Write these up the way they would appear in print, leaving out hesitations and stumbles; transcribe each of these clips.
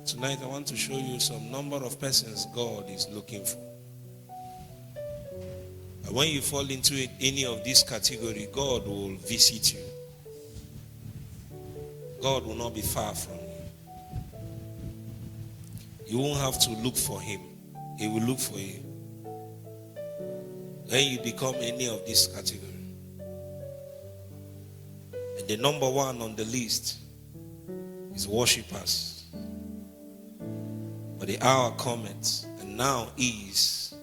Tonight I want to show you some number of persons God is looking for. And when you fall into any of this category, God will visit you. God will not be far from you. You won't have to look for him. He will look for you. When you become any of this category. And the number one on the list is worshippers. But the hour cometh, and now is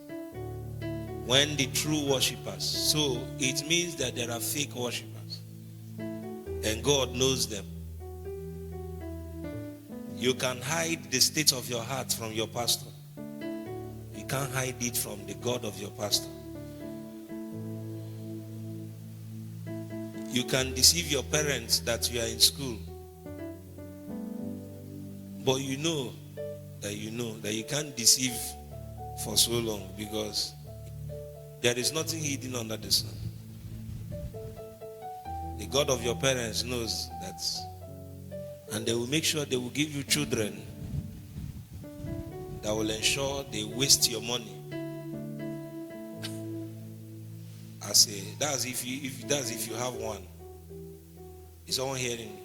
when the true worshippers. So it means that there are fake worshippers. And God knows them. You can hide the state of your heart from your pastor. You can't hide it from the God of your pastor. You can deceive your parents that you are in school. But you know that you can't deceive for so long, because there is nothing hidden under the sun. The God of your parents knows that, and they will make sure they will give you children that will ensure they waste your money. That's if you have one. Is someone hearing me?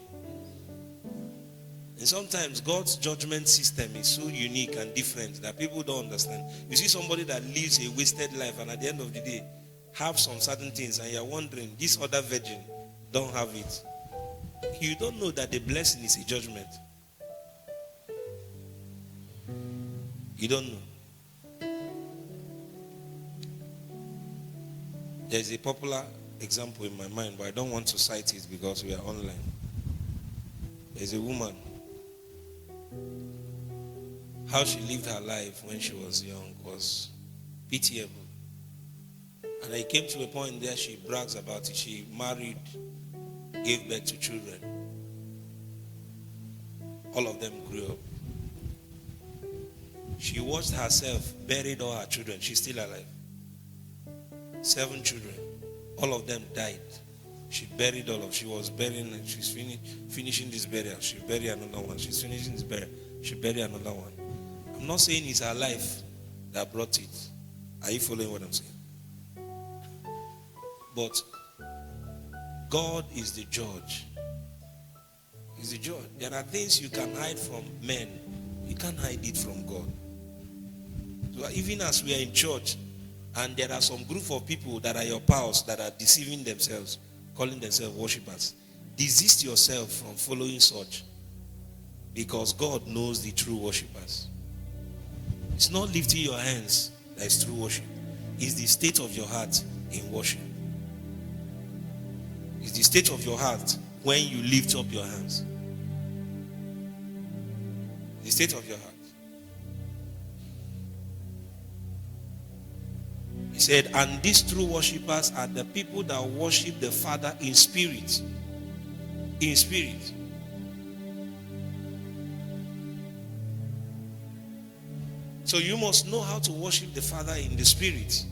And sometimes God's judgment system is so unique and different that people don't understand. You see somebody that lives a wasted life and at the end of the day have some certain things, and you're wondering, this other virgin don't have it. You don't know that the blessing is a judgment. You don't know. There's a popular example in my mind, but I don't want to cite it because we are online. There's a woman. How she lived her life when she was young was pitiable. And it came to a point there she brags about it. She married, gave birth to children. All of them grew up. She watched herself buried all her children. She's still alive. 7 children. All of them died. She buried all of them. She was burying, and she's finishing this burial. She buried another one. She's finishing this burial. She buried another one. I'm not saying it's her life that brought it. Are you following what I'm saying? But God is the judge. He's the judge. There are things you can hide from men. You can't hide it from God. So even as we are in church, and there are some group of people that are your pals that are deceiving themselves, calling themselves worshippers, desist yourself from following such, because God knows the true worshippers. It's not lifting your hands that is true worship. It's the state of your heart in worship. It's the state of your heart when you lift up your hands. The state of your heart. He said, and these true worshippers are the people that worship the Father in spirit. In spirit. So you must know how to worship the Father in the spirit.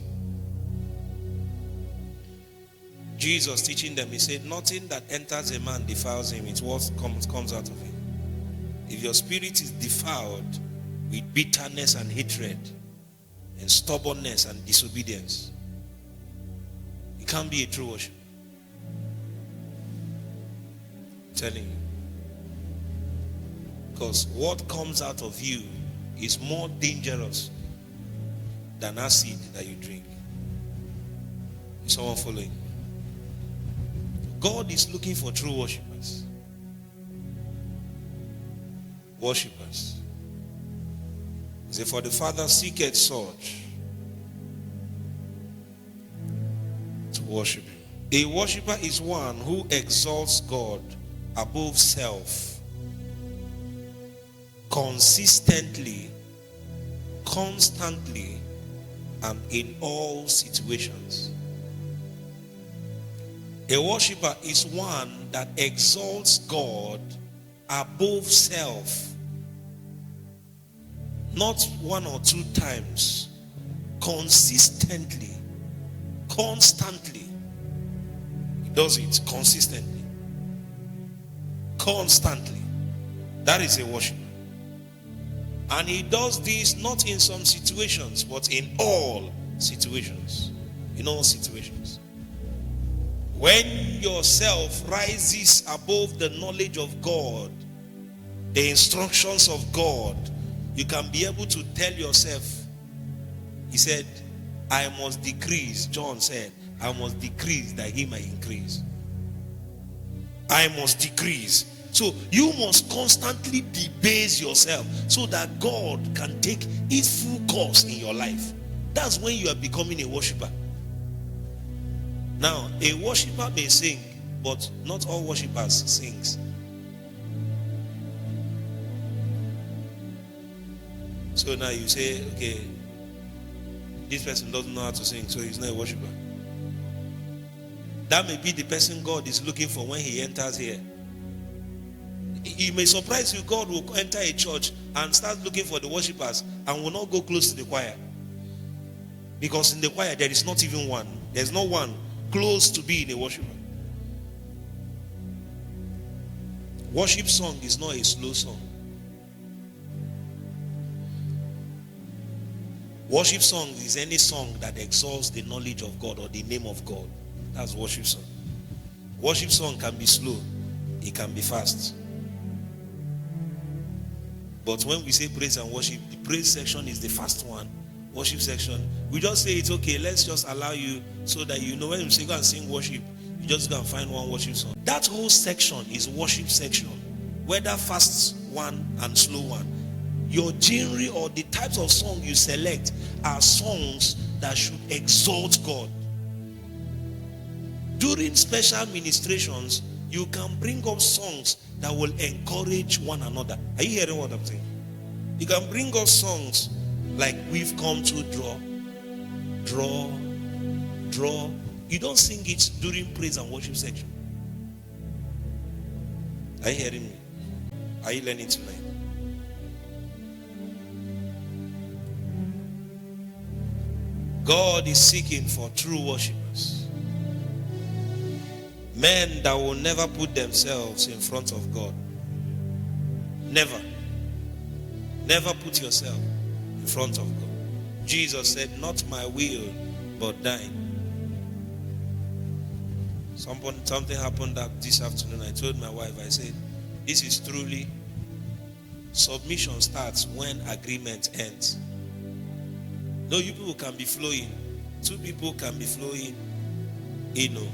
Jesus teaching them, he said, nothing that enters a man defiles him. It's what comes out of him. If your spirit is defiled with bitterness and hatred and stubbornness and disobedience, you can't be a true worshiper. I'm telling you. Because what comes out of you is more dangerous than acid that you drink. Is someone following? God is looking for true worshippers. Worshippers. He said, for the Father seeketh such to worship him. A worshipper is one who exalts God above self, consistently, constantly, and in all situations. A worshipper is one that exalts God above self. Not 1 or 2 times. Consistently. Constantly. He does it consistently. Constantly. That is a worshiper. And he does this not in some situations, but in all situations. In all situations. When yourself rises above the knowledge of God, the instructions of God, you can be able to tell yourself, he said, I must decrease. John said, I must decrease that he might increase. I must decrease. So you must constantly debase yourself so that God can take his full course in your life. That's when you are becoming a worshiper. Now, a worshiper may sing, but not all worshippers sings. So now you say, okay, this person doesn't know how to sing, so he's not a worshiper. That may be the person God is looking for when he enters here. It may surprise you, God will enter a church and start looking for the worshippers and will not go close to the choir. Because in the choir, there is not even one. There's no one close to being a worshiper. Worship song is not a slow song. Worship song is any song that exalts the knowledge of God or the name of God. That's worship song. Worship song can be slow. It can be fast. But when we say praise and worship, the praise section is the fast one. Worship section, we just say it's okay. Let's just allow you so that you know when you say go and sing worship, you just go and find one worship song. That whole section is worship section. Whether fast one and slow one. Your genre or the types of song you select are songs that should exalt God. During special ministrations, you can bring up songs that will encourage one another. Are you hearing what I'm saying? You can bring up songs like we've come to draw. You don't sing it during praise and worship section. Are you hearing me? Are you learning tonight? God is seeking for true worshipers. Men that will never put themselves in front of God. Never. Never put yourself in front of God. Jesus said, not my will, but thine. Something happened this afternoon. I told my wife, I said, this is truly, submission starts when agreement ends. No, you people can be flowing. Two people can be flowing. You know.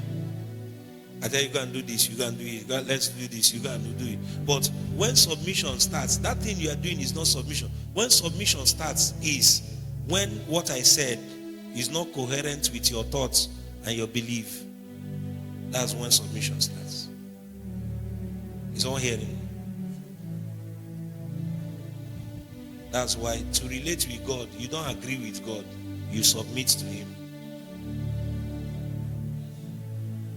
I tell you, go and do this, you go and do it. Let's do this, you go and do it. But when submission starts, that thing you are doing is not submission. When submission starts is when what I said is not coherent with your thoughts and your belief. That's when submission starts. It's all hearing. That's why to relate with God, you don't agree with God. You submit to him.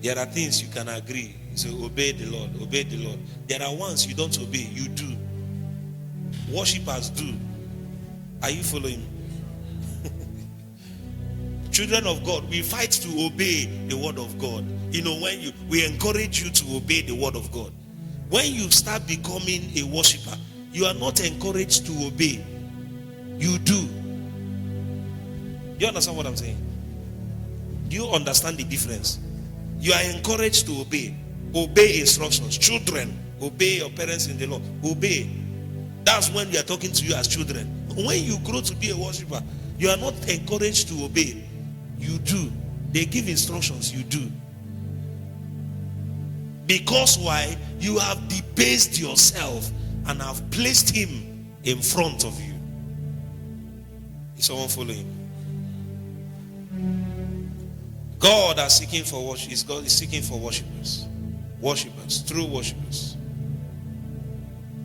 There are things you can agree. So obey the Lord, obey the Lord. There are ones you don't obey, you do. Worshippers do. Are you following? Children of God, we fight to obey the word of God. You know, when we encourage you to obey the word of God. When you start becoming a worshipper, you are not encouraged to obey. You do. Do you understand what I'm saying? Do you understand the difference? You are encouraged to obey. Obey instructions. Children, obey your parents in the Lord. Obey. That's when we are talking to you as children. When you grow to be a worshiper, you are not encouraged to obey. You do. They give instructions, you do. Because why? You have debased yourself and have placed him in front of you. Is someone following? God is seeking for worship. God is seeking for worshipers. Worshipers, true worshipers.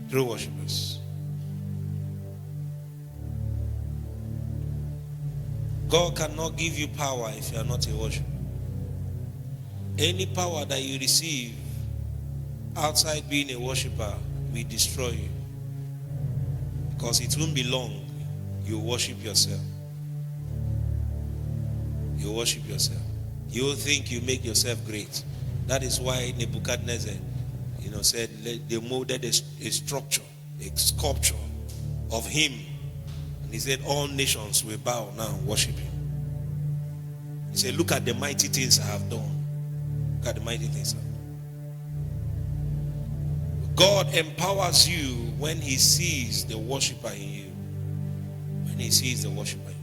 True worshipers. God cannot give you power if you are not a worshiper. Any power that you receive outside being a worshiper will destroy you. Because it won't be long. You worship yourself. You worship yourself. You will think you make yourself great. That is why Nebuchadnezzar, said they molded a structure, a sculpture of him. And he said, all nations will bow now and worship him. He said, look at the mighty things I have done. Look at the mighty things I have done. God empowers you when he sees the worshiper in you. When he sees the worshiper in you.